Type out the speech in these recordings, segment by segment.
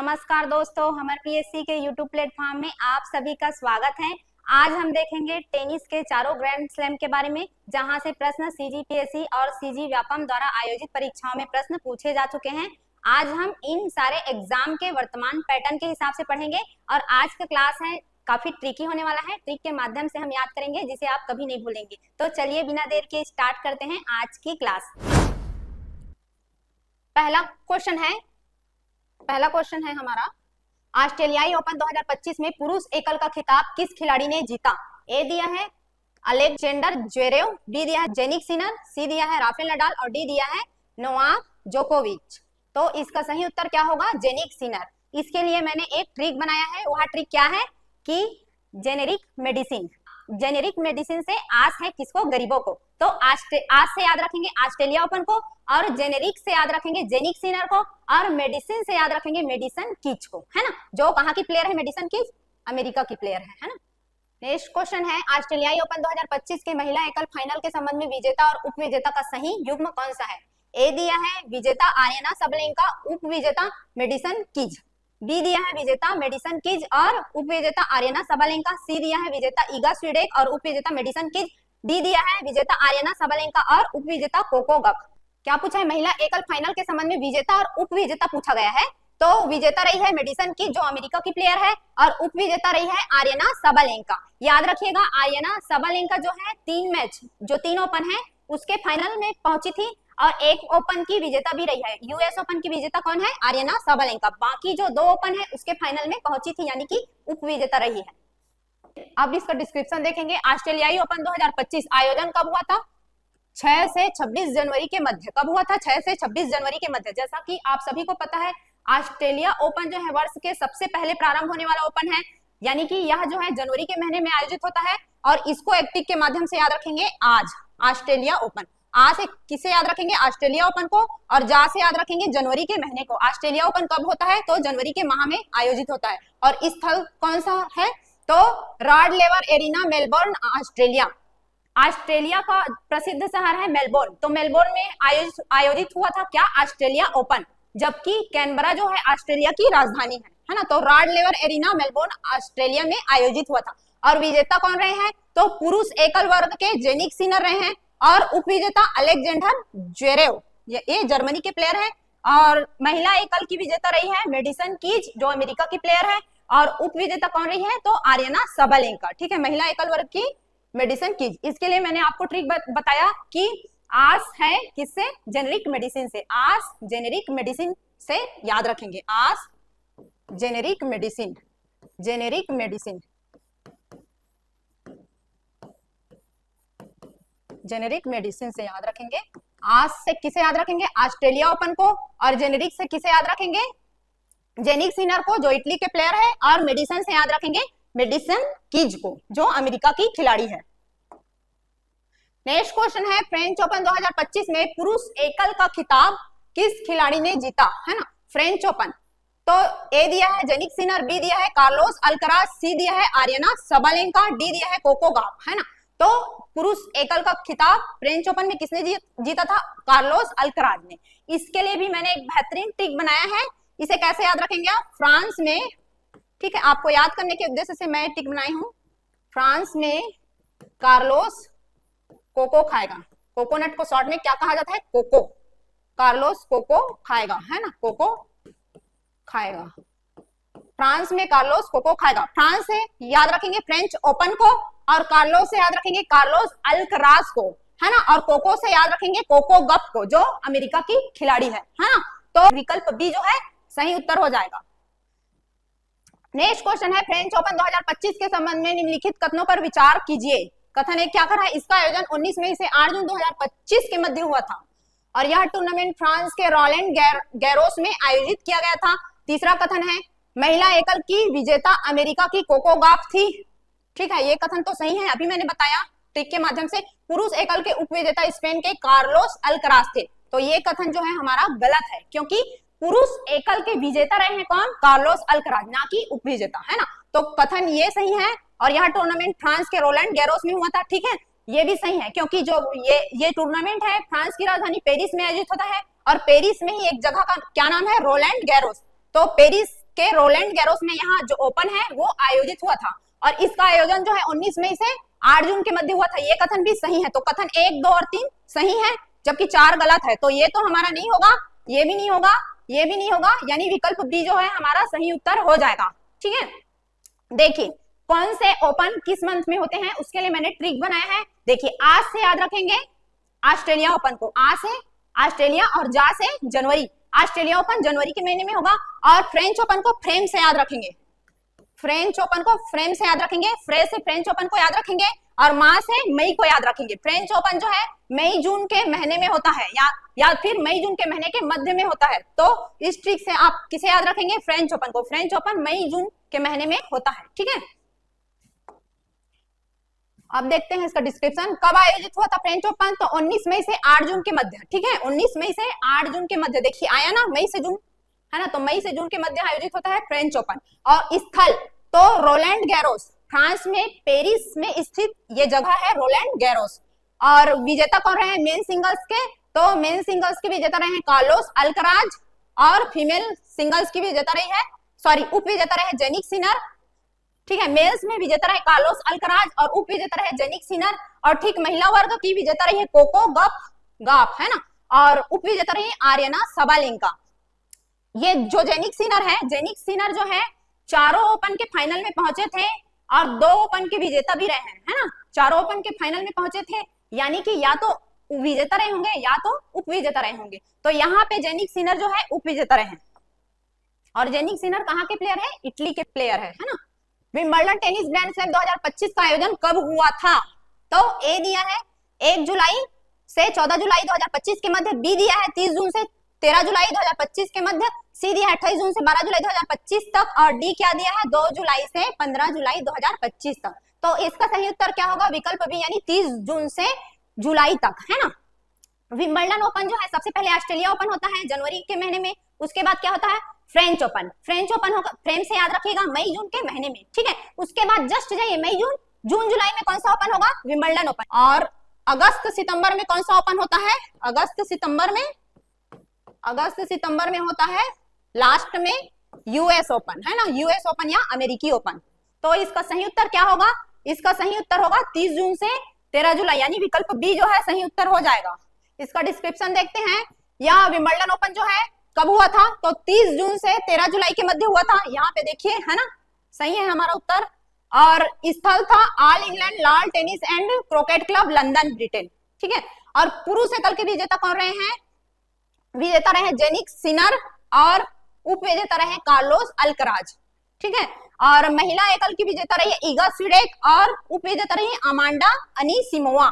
नमस्कार दोस्तों, हमारे पीएससी के यूट्यूब प्लेटफॉर्म में आप सभी का स्वागत है। आज हम देखेंगे टेनिस के चारों ग्रैंड स्लैम के बारे में, जहां से प्रश्न सीजीपीएससी और सीजी व्यापम द्वारा आयोजित परीक्षाओं में प्रश्न पूछे जा चुके हैं। आज हम इन सारे एग्जाम के वर्तमान पैटर्न के हिसाब से पढ़ेंगे और आज का क्लास है काफी ट्रिकी होने वाला है। ट्रिक के माध्यम से हम याद करेंगे जिसे आप कभी नहीं भूलेंगे। तो चलिए बिना देर के स्टार्ट करते हैं आज की क्लास। पहला क्वेश्चन है हमारा, ऑस्ट्रेलियाई ओपन 2025 में पुरुष एकल का खिताब किस खिलाड़ी ने जीता? ए दिया है अलेक्जेंडर ज्वेरेव, बी दिया है जेनिक सिनर, सी दिया है राफेल नडाल और डी दिया है नोवाक जोकोविच। तो इसका सही उत्तर क्या होगा? Jannik Sinner. इसके लिए मैंने एक ट्रिक बनाया है। वह ट्रिक क्या है कि जेनेरिक मेडिसिन से आस है किसको? गरीबों को। तो आज से याद रखेंगे ऑस्ट्रेलिया ओपन को, और जेनेरिक से याद रखेंगे जेनिक सिनर को, और मेडिसिन से याद रखेंगे मेडिसन कीज को, है ना। जो कहाँ की प्लेयर है मेडिसन कीज? अमेरिका की प्लेयर है ना। नेक्स्ट क्वेश्चन है, ऑस्ट्रेलियाई ओपन 2025 के महिला एकल फाइनल के संबंध में विजेता और उप विजेता का सही युग्म कौन सा है? ए दिया है विजेता आर्यना सबलेंका, उप विजेता मेडिसन कीज। बी दिया है विजेता मेडिसन कीज और उप विजेता आर्यना सबलेंका। सी दिया है विजेता ईगा स्वीडेक और उप विजेता मेडिसन कीज। डी दिया है विजेता आर्यना सबलेंका और उप विजेता कोको गफ। क्या पूछा है? महिला एकल फाइनल के संबंध में विजेता और उप विजेता पूछा गया है। तो विजेता रही है मेडिसन कीज जो अमेरिका की प्लेयर है, और उप विजेता रही है आर्यना सबलेंका। याद रखिएगा आर्यना सबलेंका जो है 3 मैच जो 3 ओपन है उसके फाइनल में पहुंची थी, और एक ओपन की विजेता भी रही है। यूएस ओपन की विजेता कौन है? Aryna Sabalenka. बाकी जो 2 ओपन है उसके फाइनल में पहुंची थी, यानी कि उप विजेता रही है। अब इसका डिस्क्रिप्शन देखेंगे। ऑस्ट्रेलियाई ओपन 2025 आयोजन कब हुआ था? 6 से 26 जनवरी के मध्य। कब हुआ था? 6 से 26 जनवरी के मध्य। जैसा कि आप सभी को पता है ऑस्ट्रेलिया ओपन जो है वर्ष के सबसे पहले प्रारंभ होने वाला ओपन है, यानी कि यह जो है जनवरी के महीने में आयोजित होता है। और इसको एक टिक के माध्यम से याद रखेंगे आज ऑस्ट्रेलिया ओपन। आ से किसे याद रखेंगे? ऑस्ट्रेलिया ओपन को, और जा से याद रखेंगे जनवरी के महीने को। ऑस्ट्रेलिया ओपन कब होता है? तो जनवरी के माह में आयोजित होता है। और स्थल कौन सा है? तो रॉड लेवर एरिना, मेलबोर्न, ऑस्ट्रेलिया। ऑस्ट्रेलिया का प्रसिद्ध शहर है मेलबोर्न। तो मेलबोर्न में आयोजित हुआ था क्या? Australia open. जबकि कैनबरा जो है ऑस्ट्रेलिया की राजधानी है ना। तो रॉड लेवर एरिना, मेलबोर्न, ऑस्ट्रेलिया में आयोजित हुआ था। और विजेता कौन रहे हैं? तो पुरुष एकल वर्ग के जेनिक सिनर रहे हैं, और उप विजेता अलेक्जेंडर ज्वेरेव, ये जर्मनी के प्लेयर है। और महिला एकल की विजेता रही है मेडिसन कीज जो अमेरिका की प्लेयर है, और उप विजेता कौन रही है? तो आर्यना सबलेंका। ठीक है, महिला एकल वर्ग की मेडिसन कीज। इसके लिए मैंने आपको ट्रिक बताया कि आस है किससे? जेनेरिक मेडिसिन से। आस जेनेरिक मेडिसिन से याद रखेंगे। As generic medicine, generic medicine, generic medicine से याद रखेंगे। आज से किसे याद रखेंगे? ऑस्ट्रेलिया ओपन को। और जेनेरिक से किसे याद रखेंगे? जेनिक सिनर को जो इटली के प्लेयर है। और मेडिसन से याद रखेंगे मेडिसन कीज को जो अमेरिका की खिलाड़ी है। नेक्स्ट क्वेश्चन है, फ्रेंच ओपन 2025 में पुरुष एकल का खिताब किस खिलाड़ी ने जीता? है ना, फ्रेंच ओपन। तो ए दिया है जेनिक सिनर, बी दिया है कार्लोस अल्कराज, सी दिया है आर्यना सबलेंका, डी दिया है कोको गॉफ, है ना। तो पुरुष एकल का खिताब फ्रेंच ओपन में किसने जीता था? कार्लोस अल्कराज ने। इसके लिए भी मैंने एक बेहतरीन ट्रिक बनाया है। इसे कैसे याद रखेंगे आप? फ्रांस में, ठीक है, आपको याद करने के उद्देश्य से मैं ट्रिक बनाई हूं। फ्रांस में कार्लोस कोको खाएगा। कोकोनट को शॉर्ट में क्या कहा जाता है? कोको। कार्लोस कोको खाएगा, है ना, कोको खाएगा। फ्रांस में कार्लोस कोको खाएगा। फ्रांस से याद रखेंगे फ्रेंच ओपन को, और कार्लोस से याद रखेंगे कार्लोस अल्कराज को, है ना। और कोको से याद रखेंगे कोको गफ को जो अमेरिका की खिलाड़ी है ना। तो विकल्प बी जो है सही उत्तर हो जाएगा। नेक्स्ट क्वेश्चन है, फ्रेंच ओपन 2025 के संबंध में निम्नलिखित कथनों पर विचार कीजिए। कथन एक क्या कर रहा है? इसका आयोजन 19 मई से 8 जून 2025 के मध्य हुआ था, और यह टूर्नामेंट फ्रांस के रोलैंड गैरोस में आयोजित किया गया था। तीसरा कथन है, महिला एकल की विजेता अमेरिका की कोको गॉफ थी। ठीक है, ये कथन तो सही है, अभी मैंने बताया ट्रिक के माध्यम से। पुरुष एकल के उप विजेता स्पेन के कार्लोस अल्कराज थे। तो ये कथन जो है हमारा गलत है, क्योंकि पुरुष एकल के विजेता रहे हैं कौन? कार्लोस अल्कराज, ना कि उप विजेता, है ना। तो कथन ये सही है। और यह टूर्नामेंट फ्रांस के रोलैंड गैरोस में हुआ था। ठीक है, ये भी सही है, क्योंकि जो ये टूर्नामेंट है फ्रांस की राजधानी पेरिस में आयोजित होता है, और पेरिस में ही एक जगह का क्या नाम है? Rowland Garros. तो पेरिस के रोलैंड गैरोस में यहाँ जो ओपन है वो आयोजित हुआ था और इसका आयोजन जो है 19 मई से 8 जून के मध्य हुआ था। ये कथन भी सही है, तो कथन 1, 2 और 3 सही है, जबकि 4 गलत है। तो ये तो हमारा नहीं होगा, ये भी नहीं होगा, ये भी नहीं होगा, यानी विकल्प बी जो है हमारा सही उत्तर हो जाएगा। ठीक है, देखिए कौन से ओपन किस मंथ में होते हैं उसके लिए मैंने ट्रिक बनाया है। देखिए आज से याद रखेंगे ऑस्ट्रेलिया ओपन को, आज से ऑस्ट्रेलिया और जा से जनवरी। ऑस्ट्रेलिया ओपन जनवरी के महीने में होगा और फ्रेंच ओपन को फ्रेम से याद रखेंगे, फ्रेंच ओपन को फ्रेम से याद रखेंगे, फ्रे से फ्रेंच ओपन को याद रखेंगे और माह से मई को याद रखेंगे। फ्रेंच ओपन जो है मई जून के महीने में होता है या फिर मई जून के महीने के मध्य में होता है। तो इस ट्रिक से आप किसे याद रखेंगे, फ्रेंच ओपन को। फ्रेंच ओपन मई जून के महीने में होता है। ठीक है, अब देखते हैं इसका डिस्क्रिप्शन। कब आयोजित हुआ था फ्रेंच ओपन, तो 19 मई से 8 जून के मध्य। ठीक है, 19 मई से 8 जून के मध्य, देखिए आया ना मई से जून, है ना, तो मई से जून के मध्य आयोजित होता है फ्रेंच ओपन। और स्थल तो रोलैंड गैरोस, फ्रांस में पेरिस में स्थित ये जगह है रोलैंड गैरोस। और विजेता कौन रहे हैं मेन सिंगल्स के, तो मेन सिंगल्स के विजेता रहे हैं कार्लोस अल्कराज और फीमेल सिंगल्स की विजेता रही है, सॉरी उप विजेता रहे जेनिक सिनर। ठीक है, मेल्स में विजेता रहे कार्लोस अल्कराज और उप विजेता रहे जेनिक सिनर। और ठीक महिला वर्ग की विजेता रही है कोको गॉफ, है ना, और उप विजेता रही आर्यना सबालेंका। ये जो जेनिक सिनर है, जेनिक सिनर जो है चारों ओपन के फाइनल में पहुंचे थे और 2 ओपन के विजेता भी रहे हैं, है ना, चारों ओपन के फाइनल में पहुंचे थे, यानी कि या तो विजेता रहे होंगे या तो उप विजेता रहे होंगे। तो यहाँ पे जेनिक सिनर जो है उप विजेता रहे हैं। और जेनिक सिनर कहाँ के प्लेयर है, इटली के प्लेयर है ना। विंबलडन टेनिस ग्रैंड स्लैम 2025 का आयोजन कब हुआ था, तो ए दिया है 1 जुलाई से 14 जुलाई 2025 के मध्य, बी दिया है 30 जून से 13 जुलाई 2025 के मध्य, सी दिया है 28 जून से 12 जुलाई 2025 तक और डी क्या दिया है 2 जुलाई से 15 जुलाई 2025 तक। तो इसका सही उत्तर क्या होगा, विकल्प बी, यानी 30 जून से जुलाई तक, है ना। विंबलडन ओपन जो है सबसे पहले ऑस्ट्रेलिया ओपन होता है जनवरी के महीने में, उसके बाद क्या होता है फ्रेंच ओपन। फ्रेंच ओपन होगा, फ्रेम से याद रखिएगा, मई जून के महीने में। ठीक है, उसके बाद जस्ट जाइए मई जून जुलाई में कौन सा ओपन होगा, विंबलडन ओपन। और अगस्त सितंबर में कौन सा ओपन होता है, अगस्त सितंबर में होता है लास्ट में यूएस ओपन, है ना, यूएस ओपन या अमेरिकी ओपन। तो इसका सही उत्तर क्या होगा, इसका सही उत्तर होगा 30 जून से 13 जुलाई, यानी विकल्प बी जो है सही उत्तर हो जाएगा। इसका डिस्क्रिप्शन देखते हैं। यह विंबलडन ओपन जो है कब हुआ था, तो 30 जून से 13 जुलाई के मध्य हुआ था, यहाँ पे देखिए, है ना, सही है हमारा उत्तर। और स्थल था all England lawn tennis and cricket club London Britain. ठीक है, और पुरुष एकल के विजेता कौन रहे हैं, विजेता रहे जेनिक सिनर और उप विजेता रहे कार्लोस अल्कराज। ठीक है, और महिला एकल की विजेता रही है ईगा स्वीडेक और उप विजेता रही अमांडा अनीसिमोवा।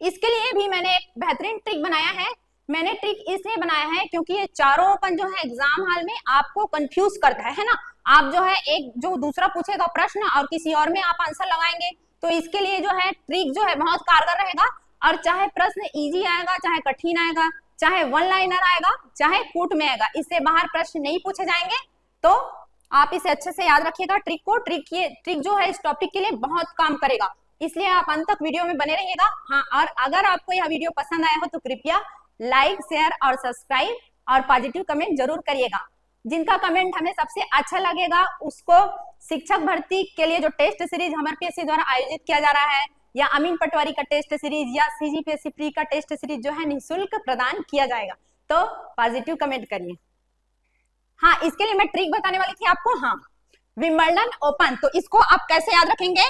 इसके लिए भी मैंने एक बेहतरीन ट्रिक बनाया है। मैंने ट्रिक इसलिए बनाया है क्योंकि ये चारों ओपन जो है एग्जाम हॉल में आपको कंफ्यूज करता है ना। आप जो है एक जो दूसरा पूछेगा प्रश्न और किसी और में आप आंसर लगाएंगे, तो इसके लिए जो है ट्रिक जो है बहुत कारगर रहेगा। और चाहे प्रश्न इजी आएगा, चाहे कठिन आएगा, चाहे वन लाइनर आएगा, चाहे कूट में आएगा, इससे बाहर प्रश्न नहीं पूछे जाएंगे। तो आप इसे अच्छे से याद रखिएगा ट्रिक को। ट्रिक जो है इस टॉपिक के लिए बहुत काम करेगा, इसलिए आप अंत तक वीडियो में बने रहिएगा। हाँ, और अगर आपको यह वीडियो पसंद आया हो तो कृपया लाइक, शेयर और सब्सक्राइब और पॉजिटिव कमेंट जरूर करिएगा। जिनका कमेंट हमें सबसे अच्छा लगेगा उसको शिक्षक भर्ती के लिए जो टेस्ट सीरीज एमपीएससी द्वारा आयोजित किया जा रहा है, या अमीन पटवारी का टेस्ट सीरीज या सीजीपीएससी प्री का टेस्ट सीरीज जो है निःशुल्क प्रदान किया जाएगा। तो पॉजिटिव कमेंट करिए। हाँ, इसके लिए मैं ट्रिक बताने वाली थी आपको। हाँ, विंबलडन ओपन, तो इसको आप कैसे याद रखेंगे,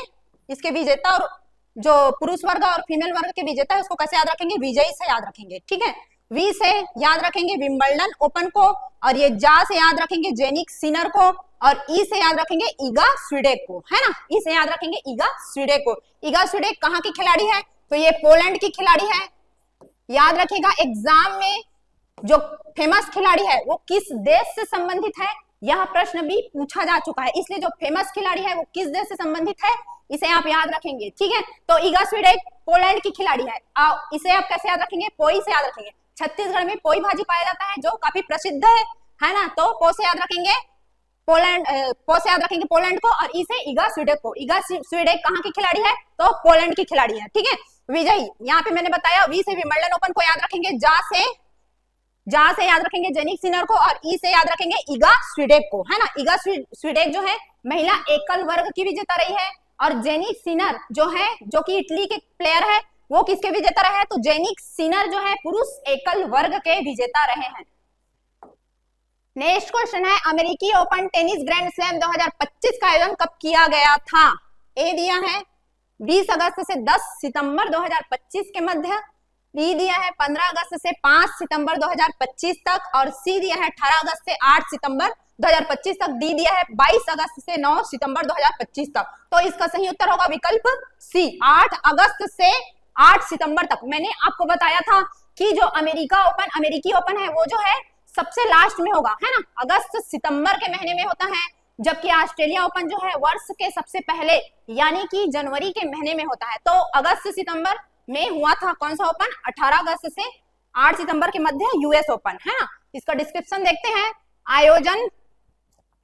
इसके विजेता और जो पुरुष वर्ग और फीमेल वर्ग के विजेता है उसको कैसे याद रखेंगे, विजयी से याद रखेंगे। ठीक है, वी से याद रखेंगे विंबलडन ओपन को, और ये जा से याद रखेंगे जेनिक सिनर को, और ई से याद रखेंगे ईगा स्वीडेक को, है ना, ई से याद रखेंगे ईगा स्वीडेक को। ईगा स्वीडेक कहाँ की खिलाड़ी है, तो ये पोलैंड की खिलाड़ी है। याद रखिएगा एग्जाम में जो फेमस खिलाड़ी है वो किस देश से संबंधित है, यह प्रश्न भी पूछा जा चुका है, इसलिए जो फेमस खिलाड़ी है वो किस देश से संबंधित है इसे आप याद रखेंगे। ठीक है, तो ईगा स्वीडेक पोलैंड की खिलाड़ी है। इसे आप कैसे याद रखेंगे, पोई से याद रखेंगे। छत्तीसगढ़ में पोई भाजी पाया जाता है जो काफी प्रसिद्ध है ना, तो पो से याद रखेंगे पोलैंड, पो से याद रखेंगे पोलैंड को, और ई से ईगा स्वीडेक को। ईगा स्वीडेक कहाँ की खिलाड़ी है, तो पोलैंड की खिलाड़ी है। ठीक है, विजयी यहाँ पे मैंने बताया। वी से विंबलडन ओपन को याद रखेंगे, जा से जा से याद रखेंगे जेनिक सिनर को और ई से याद रखेंगे इगा स्वीडेक को, है ना। इगा स्वीडेक जो है महिला एकल वर्ग की विजेता रही है और जेनिक सिनर जो है जो कि इटली के प्लेयर है वो किसके विजेता रहे हैं, तो जेनिक सिनर जो है पुरुष एकल वर्ग के विजेता रहे हैं। नेक्स्ट क्वेश्चन है अमेरिकी ओपन टेनिस ग्रैंड स्लैम 2025 का आयोजन कब किया गया था। ए दिया है 20 अगस्त से 10 सितंबर 2025 के मध्य, बी दिया है 15 अगस्त से 5 सितंबर 2025 तक और सी दिया है 18 अगस्त से 8 सितंबर 2025 तक, डी दिया है 22 अगस्त से 9 सितंबर 2025 तक। तो इसका सही उत्तर होगा विकल्प सी 8 अगस्त से 8 सितंबर तक। मैंने आपको बताया था कि जो अमेरिकी ओपन है वो जो है सबसे लास्ट में होगा, है ना, अगस्त सितंबर के महीने में होता है, जबकि ऑस्ट्रेलिया ओपन जो है वर्ष के सबसे पहले यानी कि जनवरी के महीने में होता है। तो अगस्त सितंबर में हुआ था कौन सा ओपन, 18 अगस्त से 8 सितंबर के मध्य यूएस ओपन, है ना। इसका डिस्क्रिप्शन देखते हैं। आयोजन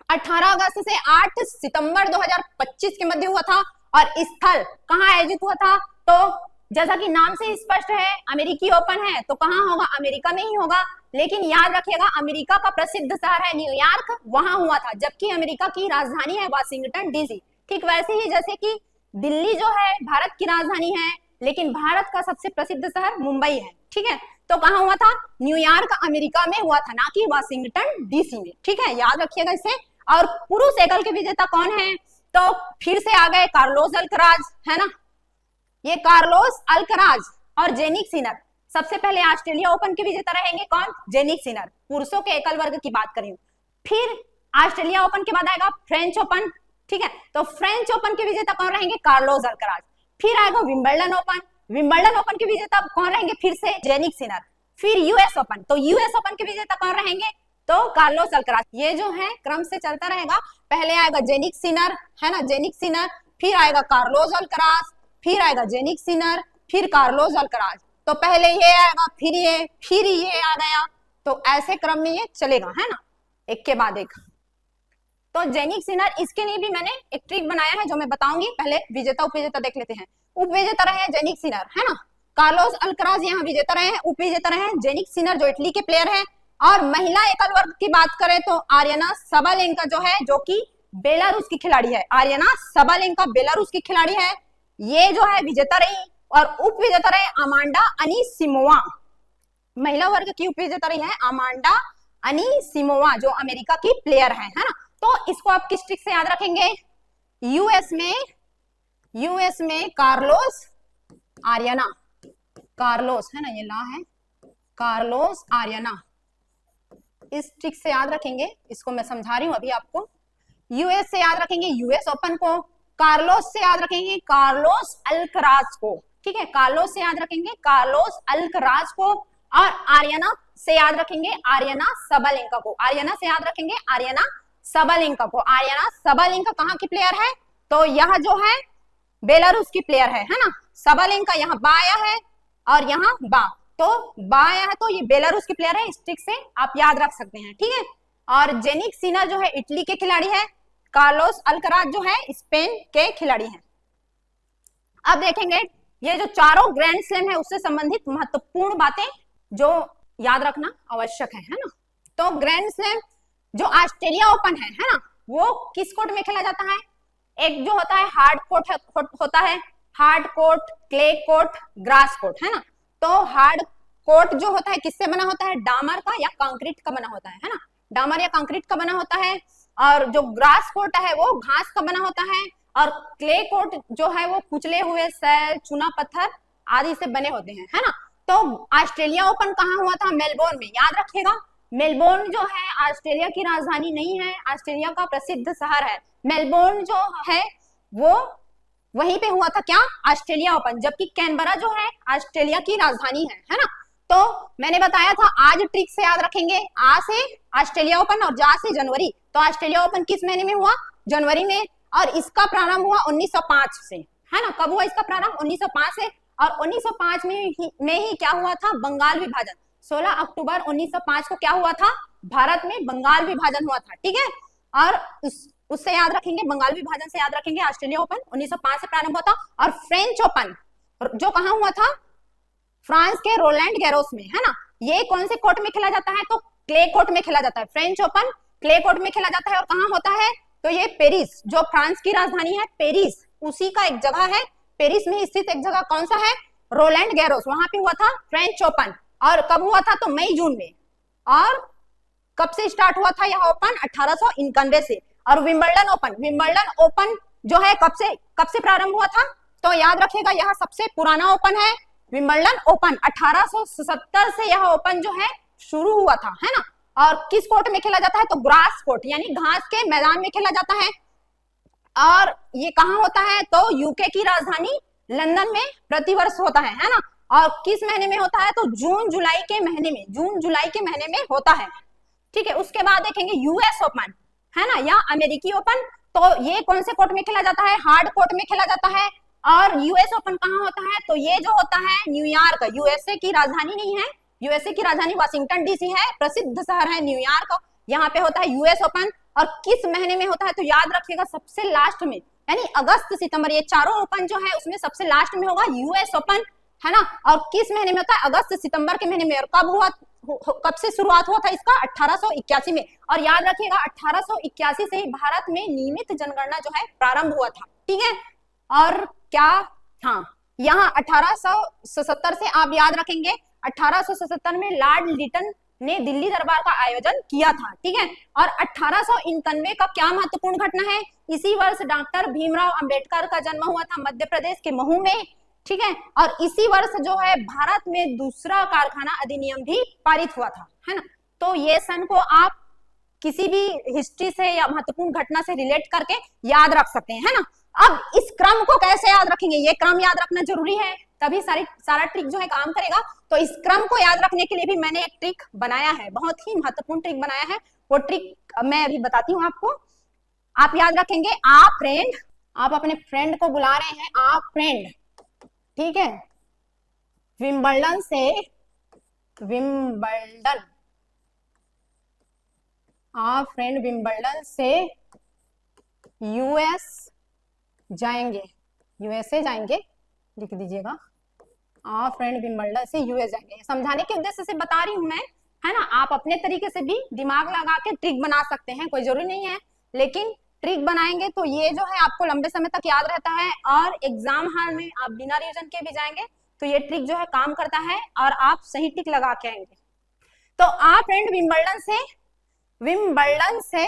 18 अगस्त से 8 सितंबर 2025 के मध्य हुआ था और स्थल कहाँ आयोजित हुआ था, तो जैसा कि नाम से स्पष्ट है अमेरिकी ओपन है तो कहाँ होगा, अमेरिका में ही होगा। लेकिन याद रखिएगा अमेरिका का प्रसिद्ध शहर है न्यूयॉर्क, वहां हुआ था, जबकि अमेरिका की राजधानी है वाशिंगटन डीसी। ठीक वैसे ही जैसे कि दिल्ली जो है भारत की राजधानी है लेकिन भारत का सबसे प्रसिद्ध शहर मुंबई है, ठीक है। तो कहाँ हुआ था, न्यूयॉर्क अमेरिका में हुआ था, ना कि वाशिंगटन डीसी में, ठीक है, याद रखिएगा इसे। और पुरुष एकल के विजेता कौन है, तो फिर से आ गए कार्लोस अल्कराज, है ना, ये कार्लोस अल्कराज और जेनिक सिनर। सबसे पहले ऑस्ट्रेलिया ओपन के विजेता रहेंगे कौन, जेनिक सिनर, पुरुषों के एकल वर्ग की बात करें। फिर ऑस्ट्रेलिया ओपन के बाद आएगा फ्रेंच ओपन, ठीक है, तो फ्रेंच ओपन के विजेता कौन रहेंगे, कार्लोस अल्कराज। फिर आएगा विंबलडन ओपन, विंबलडन ओपन के विजेता कौन रहेंगे, फिर से जेनिक सिनर। फिर यूएस ओपन, तो यूएस ओपन के विजेता कौन रहेंगे, तो कार्लोस अल्कराज। ये जो है क्रम से चलता रहेगा, पहले आएगा जेनिक सिनर, है ना, जेनिक सिनर, फिर आएगा कार्लोस अल्कराज, फिर आएगा जेनिक सिनर, फिर कार्लोस अल्कराज। तो पहले ये आएगा, फिर ये आ गया, तो ऐसे क्रम में ये चलेगा, है ना, एक के बाद एक। तो जेनिक सिनर, इसके लिए भी मैंने एक ट्रिक बनाया है जो मैं बताऊंगी। पहले विजेता उपविजेता देख लेते हैं। उपविजेता रहे जेनिक सिनर, है ना, कार्लोस अल्कराज यहाँ विजेता रहे हैं, उपविजेता रहे जेनिक सिनर जो इटली के प्लेयर है। और महिला एकल वर्ग की बात करें तो आर्यना सबालेंका जो है, जो कि बेलारूस की खिलाड़ी है, आर्यना सबालेंका बेलारूस की खिलाड़ी है, ये जो है विजेता रही। और उप विजेता रहे अमांडा अनीसिमोवा, महिला वर्ग की उप विजेता रही है अमांडा अनीसिमोवा जो अमेरिका की प्लेयर है ना। तो इसको आप किस ट्रिक से याद रखेंगे, यूएस में कार्लोस आर्यना, कार्लोस है ना, ये ला है कार्लोस आर्यना, इस ट्रिक से याद रखेंगे। इसको मैं समझा रही हूं अभी आपको। यूएस से याद रखेंगे यूएस ओपन को, कार्लोस से याद रखेंगे कार्लोस अल्कराज को, ठीक है, कार्लोस से याद रखेंगे कार्लोस अल्कराज को। और आर्यना से याद रखेंगे आर्यना सबालेंका को, आर्यना से याद रखेंगे आर्यना सबालेंका को। आर्यना सबालेंका कहाँ की प्लेयर है, तो यह जो है बेलारूस की प्लेयर है ना। सबालेंका यहाँ बाया है और यहाँ बा, तो बाया है तो ये बेलारूस की प्लेयर है, इस ट्रिक से आप याद रख सकते हैं, ठीक है। और जेनिक सिनर जो है इटली के खिलाड़ी है, कार्लोस अल्कराज जो है स्पेन के खिलाड़ी हैं। अब देखेंगे ये जो चारों ग्रैंड स्लैम है उससे संबंधित महत्वपूर्ण बातें जो याद रखना आवश्यक है ना। तो ग्रैंड स्लैम जो ऑस्ट्रेलिया ओपन है ना, वो किस कोर्ट में खेला जाता है, एक जो होता है हार्ड कोर्ट होता है, hard court, clay court, grass court, है ना। तो हार्ड कोर्ट जो होता है किससे बना होता है, डामर का या कंक्रीट का बना होता है ना, डामर या कंक्रीट का बना होता है। और जो ग्रास कोर्ट है वो घास का बना होता है। और क्ले कोर्ट जो है वो कुचले हुए सैल, चूना पत्थर आदि से बने होते हैं, है ना। तो ऑस्ट्रेलिया ओपन कहाँ हुआ था, मेलबोर्न में, याद रखिएगा। मेलबोर्न जो है ऑस्ट्रेलिया की राजधानी नहीं है, ऑस्ट्रेलिया का प्रसिद्ध शहर है। मेलबोर्न जो है वो वहीं पे हुआ था क्या, ऑस्ट्रेलिया ओपन, जबकि कैनबरा जो है ऑस्ट्रेलिया की राजधानी है ना। तो मैंने बताया था आज ट्रिक से याद रखेंगे, आ से ऑस्ट्रेलिया ओपन और जा से जनवरी। तो ऑस्ट्रेलिया ओपन किस महीने में हुआ, जनवरी में, और इसका प्रारंभ हुआ 1905 से, है ना। कब हुआ इसका प्रारंभ, 1905 से। और 1905 में ही क्या हुआ था, बंगाल विभाजन, 16 अक्टूबर 1905 को क्या हुआ था, भारत में बंगाल विभाजन हुआ था, ठीक है। और उससे याद रखेंगे, बंगाल विभाजन से याद रखेंगे ऑस्ट्रेलिया ओपन 1905 से प्रारंभ हुआ था। और फ्रेंच ओपन जो कहाँ हुआ था, फ्रांस के रोलैंड गैरोस में, है ना। ये कौन से कोर्ट में खेला जाता है? तो क्ले कोर्ट में खेला जाता है। फ्रेंच ओपन क्ले कोर्ट में खेला जाता है। और कहाँ होता है? तो ये पेरिस, जो फ्रांस की राजधानी है पेरिस, उसी का एक जगह है, पेरिस में स्थित एक जगह कौन सा है? रोलैंड गैरोस, वहां पे हुआ था फ्रेंच ओपन। और कब हुआ था? तो मई जून में। और कब से स्टार्ट हुआ था यह ओपन? 1891 से। और विंबलडन ओपन जो है कब से प्रारंभ हुआ था? तो याद रखिएगा यह सबसे पुराना ओपन है। विंबलडन ओपन 1877 से यह ओपन जो है शुरू हुआ था, है ना। और किस कोर्ट में खेला जाता है? तो ग्रास कोर्ट, यानी घास के मैदान में खेला जाता है। और ये कहाँ होता है? तो यूके की राजधानी लंदन में प्रतिवर्ष होता है ना। और किस महीने में होता है? तो जून जुलाई के महीने में होता है। ठीक है, उसके बाद देखेंगे यूएस ओपन, है ना, या अमेरिकी ओपन। तो ये कौन से कोर्ट में खेला जाता है? हार्ड कोर्ट में खेला जाता है। और यूएस ओपन कहाँ होता है? तो ये जो होता है न्यूयॉर्क, यूएसए की राजधानी नहीं है, यूएसए की राजधानी वाशिंगटन डीसी है, प्रसिद्ध शहर है न्यूयॉर्क, यहाँ पे होता है यूएस ओपन। और किस महीने में होता है? तो याद रखिएगा सबसे लास्ट में, यानी अगस्त सितंबर, ये चारों ओपन जो है उसमें सबसे लास्ट में होगा यूएस ओपन, है ना। और किस महीने में होता है? अगस्त सितंबर के महीने में। और कब से शुरुआत हुआ था इसका? 1881 में। और याद रखिएगा 1881 से ही भारत में नियमित जनगणना जो है प्रारंभ हुआ था। ठीक है, और क्या, हाँ, यहाँ 1877 से आप याद रखेंगे 1877 में लॉर्ड लिटन ने दिल्ली दरबार का आयोजन किया था। ठीक है, और 1891 का क्या महत्वपूर्ण घटना है? इसी वर्ष डॉक्टर भीमराव अंबेडकर का जन्म हुआ था मध्य प्रदेश के महू में। ठीक है, और इसी वर्ष जो है भारत में दूसरा कारखाना अधिनियम भी पारित हुआ था, है ना। तो ये सन को आप किसी भी हिस्ट्री से या महत्वपूर्ण घटना से रिलेट करके याद रख सकते हैं, है ना। अब इस क्रम को कैसे याद रखेंगे? ये क्रम याद रखना जरूरी है, तभी सारा ट्रिक जो है काम करेगा। तो इस क्रम को याद रखने के लिए भी मैंने एक ट्रिक बनाया है, बहुत ही महत्वपूर्ण ट्रिक बनाया है। वो ट्रिक मैं अभी बताती हूँ आपको। आप याद रखेंगे फ्रेंड, आप अपने फ्रेंड को बुला रहे हैं, फ्रेंड, ठीक है, विंबलडन से यूएस जाएंगे, यूएसए जाएंगे, लिख दीजिएगा, फ्रेंड विंबलडन से यूएस जाएंगे। समझाने के उद्देश्य से बता रही हूं मैं, है ना। आप अपने तरीके से भी दिमाग लगा के ट्रिक बना सकते हैं, कोई जरूरी नहीं है, लेकिन ट्रिक बनाएंगे तो ये जो है आपको लंबे समय तक याद रहता है। और एग्जाम हॉल में आप बिना रिवीजन के भी जाएंगे तो ये ट्रिक जो है काम करता है और आप सही टिक लगा के आएंगे। तो आप फ्रेंड विंबलडन से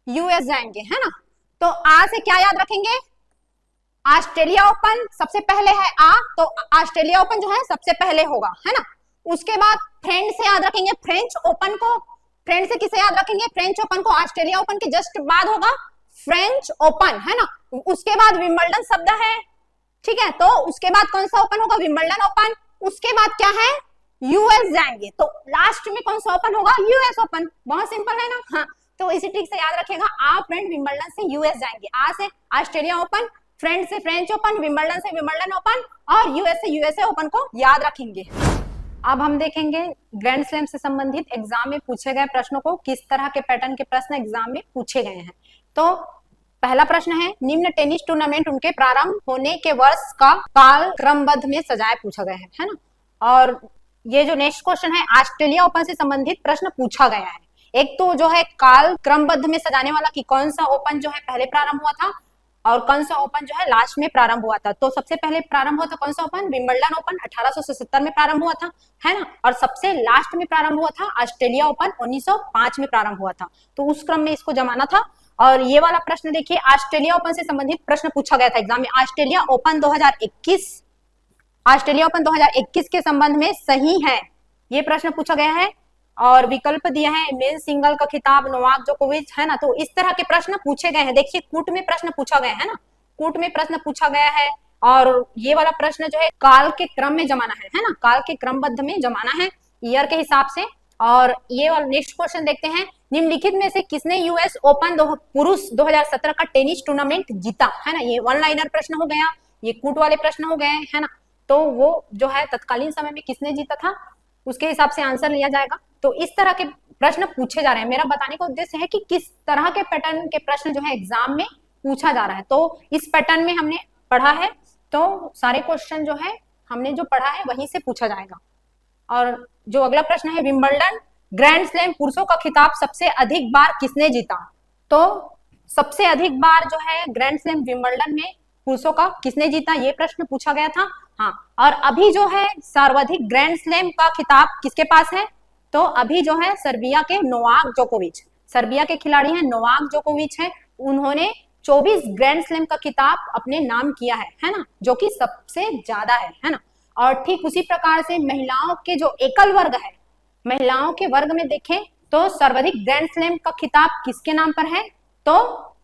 यूएस जाएंगे, है ना। तो से क्या याद रखेंगे? ऑस्ट्रेलिया ओपन सबसे पहले है तो ऑस्ट्रेलिया ओपन जो है सबसे पहले होगा, है ना। उसके बाद फ्रेंड से याद रखेंगे फ्रेंच ओपन को, फ्रेंड से किसे याद रखेंगे? फ्रेंच ओपन को। ऑस्ट्रेलिया ओपन के जस्ट बाद होगा फ्रेंच ओपन, है ना। उसके बाद विंबलडन शब्द है, ठीक है, तो उसके बाद कौन सा ओपन होगा? Wimbledon open. उसके बाद क्या है? यूएस जाएंगे, तो लास्ट में कौन सा ओपन होगा? US open. बहुत सिंपल है ना। हाँ, तो इसी ट्रिक से याद रखिएगा, आप फ्रेंड विंबलडन से यूएस जाएंगे, से ऑस्ट्रेलिया ओपन, फ्रेंड से फ्रेंच ओपन, विंबलडन से विंबलडन ओपन और यूएस से यूएसए ओपन को याद रखेंगे। अब हम देखेंगे ग्रैंड स्लैम से संबंधित एग्जाम में पूछे गए प्रश्नों को, किस तरह के पैटर्न के प्रश्न एग्जाम में पूछे गए हैं। तो पहला प्रश्न है, निम्न टेनिस टूर्नामेंट उनके प्रारंभ होने के वर्ष का काल क्रमबद्ध में सजाए पूछा गया है ना। और ये जो नेक्स्ट क्वेश्चन है, ऑस्ट्रेलिया ओपन से संबंधित प्रश्न पूछा गया है। एक तो जो है काल क्रमबद्ध में सजाने वाला कि कौन सा ओपन जो है पहले प्रारंभ हुआ था और कौन सा ओपन जो है लास्ट में प्रारंभ हुआ था। तो सबसे पहले प्रारंभ हुआ था कौन सा ओपन? विंबलडन ओपन 1877 में प्रारंभ हुआ था, है ना। और सबसे लास्ट में प्रारंभ हुआ था ऑस्ट्रेलिया ओपन 1905 में प्रारंभ हुआ था। तो उस क्रम में इसको जमाना था। और ये वाला प्रश्न देखिए, ऑस्ट्रेलिया ओपन से संबंधित प्रश्न पूछा गया था एग्जाम में। ऑस्ट्रेलिया ओपन 2021 के संबंध में सही है, ये प्रश्न पूछा गया है। और विकल्प दिया है मेन सिंगल का खिताब नोवाक जोकोविच, है ना। तो इस तरह के प्रश्न पूछे गए हैं। देखिए कूट में प्रश्न पूछा गया है ना, कूट में प्रश्न पूछा गया है। और ये वाला प्रश्न जो है काल के क्रम में जमाना है ना, काल के क्रमबद्ध में जमाना है ईयर के हिसाब से। और ये वाला नेक्स्ट क्वेश्चन देखते हैं, निम्नलिखित में से किसने यूएस ओपन पुरुष 2017 का टेनिस टूर्नामेंट जीता, है ना। ये वन लाइनर प्रश्न हो गया, ये कूट वाले प्रश्न हो गए, है ना। तो वो जो है तत्कालीन समय में किसने जीता था उसके हिसाब से आंसर लिया जाएगा। तो इस तरह के प्रश्न पूछे जा रहे हैं। मेरा बताने का उद्देश्य है कि किस तरह के पैटर्न के प्रश्न जो है एग्जाम में पूछा जा रहा है। तो इस पैटर्न में हमने पढ़ा है, तो सारे क्वेश्चन जो है हमने जो पढ़ा है वहीं से पूछा जाएगा। और जो अगला प्रश्न है, विंबलडन ग्रैंड स्लैम पुरुषों का खिताब सबसे अधिक बार किसने जीता? तो सबसे अधिक बार जो है ग्रैंड स्लैम विंबलडन में पुरुषों का किसने जीता, ये प्रश्न पूछा गया था। हाँ, और अभी जो है सर्वाधिक ग्रैंड स्लैम का खिताब किसके पास है? तो अभी जो है सर्बिया के नोवाक जोकोविच, सर्बिया के खिलाड़ी हैं नोवाक जोकोविच है, उन्होंने 24 ग्रैंड स्लैम का खिताब अपने नाम किया है ना, जो कि सबसे ज्यादा है ना। और ठीक उसी प्रकार से महिलाओं के जो एकल वर्ग है, महिलाओं के वर्ग में देखें तो सर्वाधिक ग्रैंड स्लैम का खिताब किसके नाम पर है? तो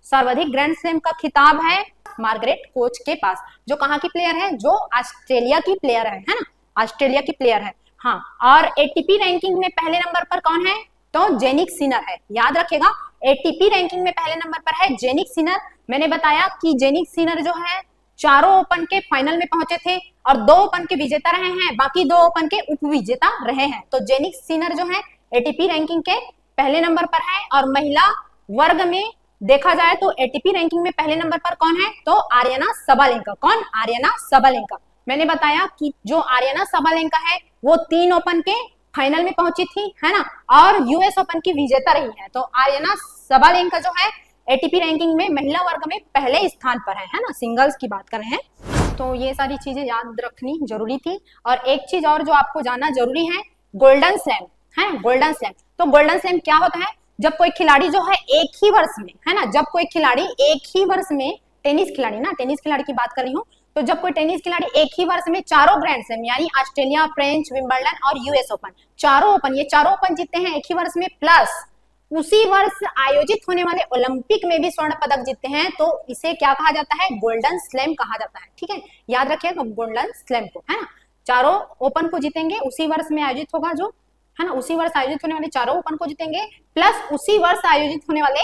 सर्वाधिक ग्रैंड स्लैम का खिताब है मार्गरेट कोच के पास, जो कहाँ की प्लेयर है? जो ऑस्ट्रेलिया की प्लेयर है ना, ऑस्ट्रेलिया की प्लेयर है। हाँ, और एटीपी रैंकिंग में पहले नंबर पर कौन है? तो जेनिक सिनर है, याद रखेगा। एटीपी रैंकिंग में पहले नंबर पर है जेनिक सिनर। मैंने बताया कि जेनिक सिनर जो है चारों ओपन के फाइनल में पहुंचे थे और 2 ओपन के विजेता रहे हैं, बाकी 2 ओपन के उप विजेता रहे हैं। तो जेनिक सिनर जो है एटीपी रैंकिंग के पहले नंबर पर है। और महिला वर्ग में देखा जाए तो एटीपी रैंकिंग में पहले नंबर पर कौन है? तो आर्यना सबालेंका। कौन? आर्यना सबालेंका। मैंने बताया कि जो आर्यना सबालेंका है वो 3 ओपन के फाइनल में पहुंची थी, है ना, और यूएस ओपन की विजेता रही है। तो आर्यना सबालेंका जो है एटीपी रैंकिंग में महिला वर्ग में पहले स्थान पर है ना, सिंगल्स की बात कर रहे हैं। तो ये सारी चीजें याद रखनी जरूरी थी। और एक चीज और जो आपको जानना जरूरी है, गोल्डन स्लैम है। गोल्डन स्लैम, तो गोल्डन स्लैम क्या होता है? जब कोई खिलाड़ी जो है एक ही वर्ष में, है ना, जब कोई खिलाड़ी एक ही वर्ष में, टेनिस खिलाड़ी ना, टेनिस खिलाड़ी की बात कर रही हूँ, तो जब कोई टेनिस खिलाड़ी एक ही वर्ष में चारों ग्रैंड स्लैम यानी ऑस्ट्रेलिया, फ्रेंच, विंबलडन और यूएस ओपन, चारों ओपन, ये चारों ओपन जीतते हैं एक ही वर्ष में, प्लस उसी वर्ष आयोजित होने वाले ओलंपिक में भी स्वर्ण पदक जीतते हैं, तो इसे क्या कहा जाता है? गोल्डन स्लैम कहा जाता है। ठीक है, याद रखिएगा गोल्डन स्लैम को, है ना। चारों ओपन को जीतेंगे, उसी वर्ष में आयोजित होगा जो, है ना, उसी वर्ष आयोजित होने वाले चारों ओपन को जीतेंगे, प्लस उसी वर्ष आयोजित होने वाले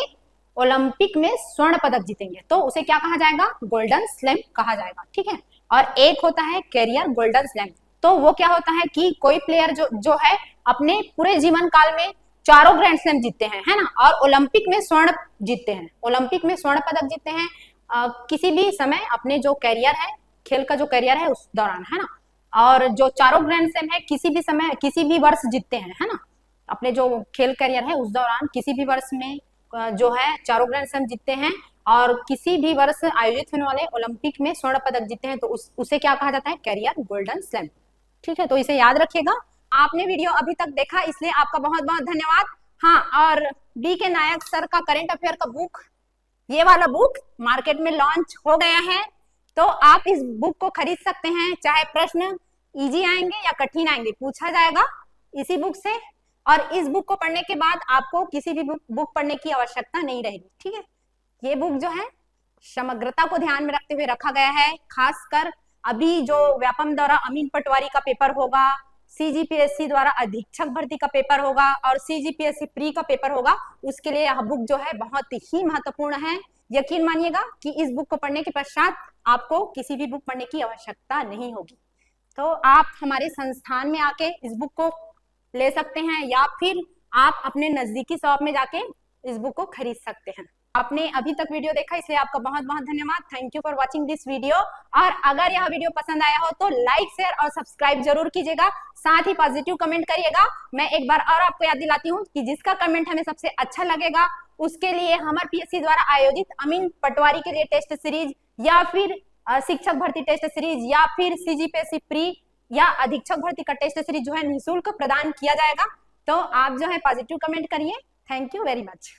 ओलंपिक में स्वर्ण पदक जीतेंगे, तो उसे क्या कहा जाएगा? गोल्डन स्लैम कहा जाएगा। ठीक है, और एक होता है कैरियर गोल्डन स्लैम। तो वो क्या होता है कि कोई प्लेयर जो है अपने पूरे जीवन काल में चारों ग्रैंड स्लैम जीतते हैं, है ना, और ओलंपिक में स्वर्ण जीतते हैं, ओलंपिक में स्वर्ण पदक जीतते हैं किसी भी समय अपने जो कैरियर है, खेल का जो कैरियर है उस दौरान, है ना। और जो चारों ग्रैंड स्लैम है किसी भी समय, किसी भी वर्ष जीतते हैं, है ना, अपने जो खेल कैरियर है उस दौरान किसी भी वर्ष में जो है चारों ग्रैंड स्लैम जीतते हैं और किसी भी वर्ष आयोजित होने वाले ओलंपिक में स्वर्ण पदक जीतते हैं, तो उसे क्या कहा जाता है? Career golden slam. ठीक है, तो इसे याद रखिएगा। आपने वीडियो अभी तक देखा इसलिए आपका बहुत बहुत धन्यवाद। हाँ, और डी के नायक सर का करंट अफेयर का बुक, ये वाला बुक मार्केट में लॉन्च हो गया है, तो आप इस बुक को खरीद सकते हैं। चाहे प्रश्न इजी आएंगे या कठिन आएंगे, पूछा जाएगा इसी बुक से। और इस बुक को पढ़ने के बाद आपको किसी भी बुक पढ़ने की आवश्यकता नहीं रहेगी। ठीक है, ये बुक जो है समग्रता को ध्यान में रखते हुए रखा गया है। खासकर अभी जो व्यापम द्वारा अमीन पटवारी का पेपर होगा, सीजीपीएससी द्वारा अधीक्षक भर्ती का पेपर होगा और सीजीपीएससी प्री का पेपर होगा, उसके लिए यह बुक जो है बहुत ही महत्वपूर्ण है। यकीन मानिएगा कि इस बुक को पढ़ने के पश्चात आपको किसी भी बुक पढ़ने की आवश्यकता नहीं होगी। तो आप हमारे संस्थान में आके इस बुक को ले सकते हैं या फिर आप अपने नजदीकी शॉप में जाके इस बुक को खरीद सकते हैं। आपने अभी तक वीडियो देखा इसलिए आपका बहुत बहुत धन्यवाद। Thank you for watching this video. और अगर यह वीडियो पसंद आया हो तो लाइक, शेयर और सब्सक्राइब जरूर कीजिएगा, साथ ही पॉजिटिव कमेंट करिएगा। मैं एक बार और आपको याद दिलाती हूँ कि जिसका कमेंट हमें सबसे अच्छा लगेगा उसके लिए हमर पीएससी द्वारा आयोजित अमीन पटवारी के लिए टेस्ट सीरीज या फिर शिक्षक भर्ती टेस्ट सीरीज या फिर सीजीपीएससी प्री या अधीक्षक भर्ती का टेस्ट सीरीज जो है निःशुल्क प्रदान किया जाएगा। तो आप जो है पॉजिटिव कमेंट करिए। Thank you very much.